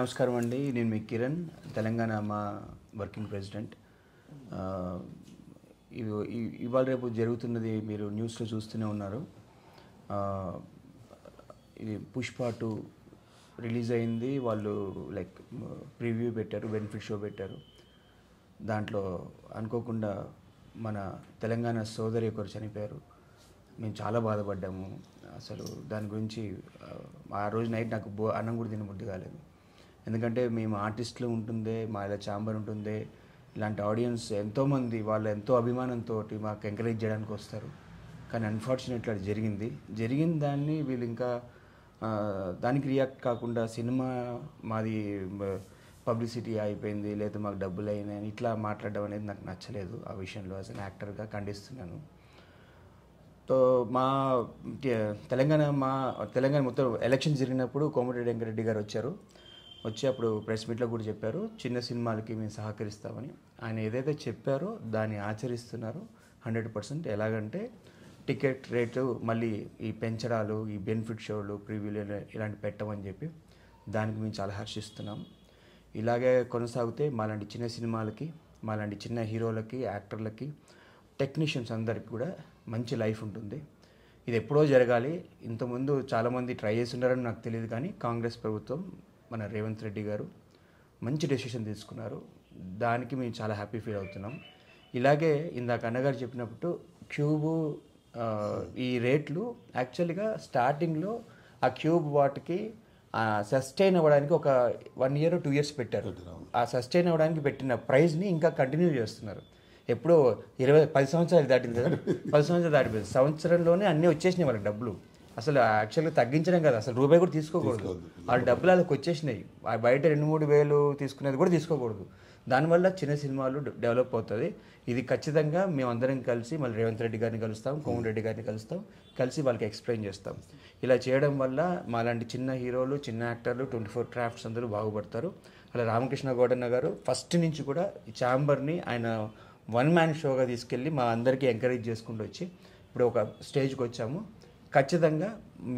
నమస్కారం అండి. నేను మీ కిరణ్, తెలంగాణ మా వర్కింగ్ ప్రెసిడెంట్. ఇవాళ రేపు జరుగుతున్నది మీరు న్యూస్లో చూస్తూనే ఉన్నారు. ఇది పుష్ప 2 రిలీజ్ అయింది. వాళ్ళు లైక్ ప్రివ్యూ పెట్టారు, బెనిఫిట్ షో పెట్టారు. దాంట్లో అనుకోకుండా మన తెలంగాణ సోదరి ఒకరు చనిపోయారు. మేము చాలా బాధపడ్డాము. అసలు దాని గురించి ఆ రోజు నైట్ నాకు అన్నం కూడా తినబుద్ధి కాలేదు. ఎందుకంటే మేము ఆర్టిస్టులు ఉంటుందే, మా ఇలా ఛాంబర్ ఉంటుందే, ఇలాంటి ఆడియన్స్ ఎంతోమంది వాళ్ళు ఎంతో అభిమానంతో మాకు ఎంకరేజ్ చేయడానికి వస్తారు. కానీ అన్ఫార్చునేట్లీ అది జరిగిన దాన్ని వీళ్ళు ఇంకా దానికి రియాక్ట్ కాకుండా సినిమా మాది పబ్లిసిటీ అయిపోయింది, లేదా మాకు డబ్బులు అయినాయి ఇట్లా మాట్లాడడం అనేది నాకు నచ్చలేదు. ఆ విషయంలో యాజ్ అన్ యాక్టర్గా ఖండిస్తున్నాను. సో తెలంగాణ మొత్తం ఎలక్షన్ జరిగినప్పుడు కోమటిరెడ్డి వెంకరెడ్డి గారు వచ్చి అప్పుడు ప్రెస్ మీట్లో కూడా చెప్పారు, చిన్న సినిమాలకి మేము సహకరిస్తామని. ఆయన ఏదైతే చెప్పారో దాన్ని ఆచరిస్తున్నారు 100%. ఎలాగంటే టికెట్ రేటు మళ్ళీ ఈ పెంచడాలు, ఈ బెనిఫిట్ షోలు, ప్రివ్యూలు ఇలాంటి పెట్టమని చెప్పి దానికి మేము చాలా హర్షిస్తున్నాం. ఇలాగే కొనసాగితే మాలాంటి చిన్న సినిమాలకి, మాలాంటి చిన్న హీరోలకి, యాక్టర్లకి, టెక్నీషియన్స్ అందరికి కూడా మంచి లైఫ్ ఉంటుంది. ఇది ఎప్పుడో జరగాలి. ఇంతకుముందు చాలామంది ట్రై చేస్తున్నారని నాకు తెలియదు, కానీ కాంగ్రెస్ ప్రభుత్వం, మన రేవంత్ రెడ్డి గారు మంచి డెసిషన్ తీసుకున్నారు. దానికి మేము చాలా హ్యాపీ ఫీల్ అవుతున్నాం. ఇలాగే ఇందాక అన్నగారు చెప్పినప్పుడు క్యూబు ఈ రేట్లు యాక్చువల్గా స్టార్టింగ్లో ఆ క్యూబ్ వాటికి సస్టైన్ అవ్వడానికి ఒక 1 year or 2 years పెట్టారు. ఆ సస్టైన్ అవ్వడానికి పెట్టిన ప్రైస్ని ఇంకా కంటిన్యూ చేస్తున్నారు. ఎప్పుడో 10 సంవత్సరాలు దాటింది కదా, 10 సంవత్సరాలు దాటిపోయింది. సంవత్సరంలోనే అన్నీ వచ్చేసినాయి వాళ్ళకి డబ్బులు. అసలు యాక్చువల్గా తగ్గించడం కదా, అసలు రూపాయి కూడా తీసుకోకూడదు. వాళ్ళ డబ్బులు వాళ్ళకి వచ్చేసినాయి. బయట 2-3 వేలు తీసుకునేది కూడా తీసుకోకూడదు. దానివల్ల చిన్న సినిమాలు డెవలప్ అవుతుంది. ఇది ఖచ్చితంగా మేమందరం కలిసి మళ్ళీ రేవంత్ రెడ్డి గారిని కలుస్తాం, కోమటిరెడ్డి గారిని కలిసి వాళ్ళకి ఎక్స్ప్లెయిన్ చేస్తాం. ఇలా చేయడం వల్ల మాలాంటి చిన్న హీరోలు, చిన్న యాక్టర్లు, 24 క్రాఫ్ట్స్ అందరూ బాగుపడతారు. అలా రామకృష్ణ గౌడన్న గారు ఫస్ట్ నుంచి కూడా ఈ ఛాంబర్ని ఆయన 1 man షోగా తీసుకెళ్ళి మా అందరికీ ఎంకరేజ్ చేసుకుంటూ వచ్చి ఇప్పుడు ఒక స్టేజ్కి వచ్చాము. ఖచ్చితంగా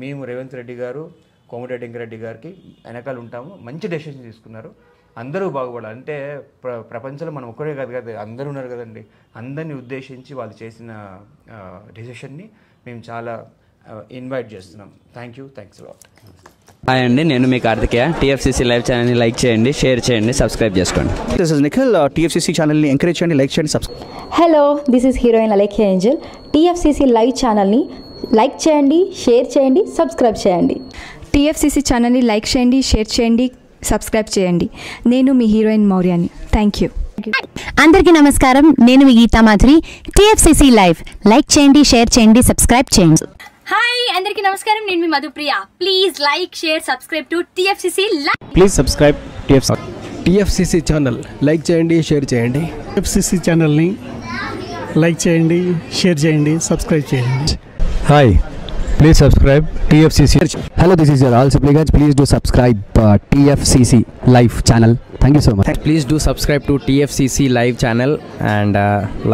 మేము రేవంత్ రెడ్డి గారు, కోమటిరెడ్డి వెంకరెడ్డి గారికి వెనకాల ఉంటాము. మంచి డెసిషన్ తీసుకున్నారు. అందరూ బాగుపడాలి అంటే ప్రపంచంలో మనం ఒక్కరే కాదు కదా, అందరూ ఉన్నారు కదండి. అందరినీ ఉద్దేశించి వాళ్ళు చేసిన డెసిషన్ని మేము చాలా ఇన్వైట్ చేస్తున్నాం. Thanks lot. హాయ్ అండి, నేను మీ కార్తికేయ. టీఎఫ్సీసీ లైవ్ ఛానల్ని లైక్ చేయండి, షేర్ చేయండి, సబ్స్క్రైబ్ చేసుకోండి. This is Nikhil. టీఎఫ్సీసీ ఛానల్ని ఎంకరేజ్ చేయండి, లైక్ చేయండి, subscribe. Hello, this is heroine Alekhya Angel. TFCC live ఛానల్ని లైక్ చేయండి, షేర్ చేయండి, సబ్స్క్రైబ్ చేయండి. టీఎఫ్సీసీ ఛానల్ని లైక్ చేయండి, షేర్ చేయండి, సబ్స్క్రైబ్ చేయండి. నేను మీ హీరోయిన్ మౌర్యాని. Thank you. అందరికీ నమస్కారం, నేను మీ Geetha Madhuri. TFCC live like చేయండి, షేర్ చేయండి, సబ్స్క్రైబ్ చేయండి. హాయ్ అందరికీ నమస్కారం, నేను మీ Madhupriya. Please like, share, subscribe to TFCC live. Please subscribe TFCC channel. Like చేయండి, షేర్ చేయండి. టీఎఫ్సీసీ ఛానల్ని లైక్ చేయండి, షేర్ చేయండి, సబ్స్క్రైబ్ చేయండి. Hi, please subscribe TFCC. Hello, this is your all supplicants. Please do subscribe TFCC live channel. Thank you so much. Please do subscribe to TFCC live channel and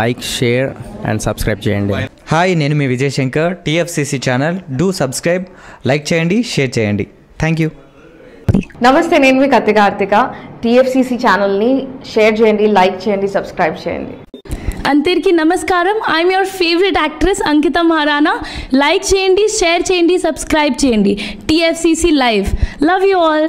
like, share and subscribe చేయండి. Hi, నేను మీ Vijay Shankar. TFCC channel do subscribe, like చేయండి, share చేయండి. Thank you. నమస్తే, నేను మీ Karthika. TFCC ఛానల్ని share చేయండి, లైక్ చేయండి, సబ్స్క్రైబ్ చేయండి. అందరికీ నమస్కారం, I'm your favourite actress Ankita Maharana. Like చేయండి, షేర్ చేయండి, సబ్స్క్రైబ్ చేయండి. TFCC live. Love you all.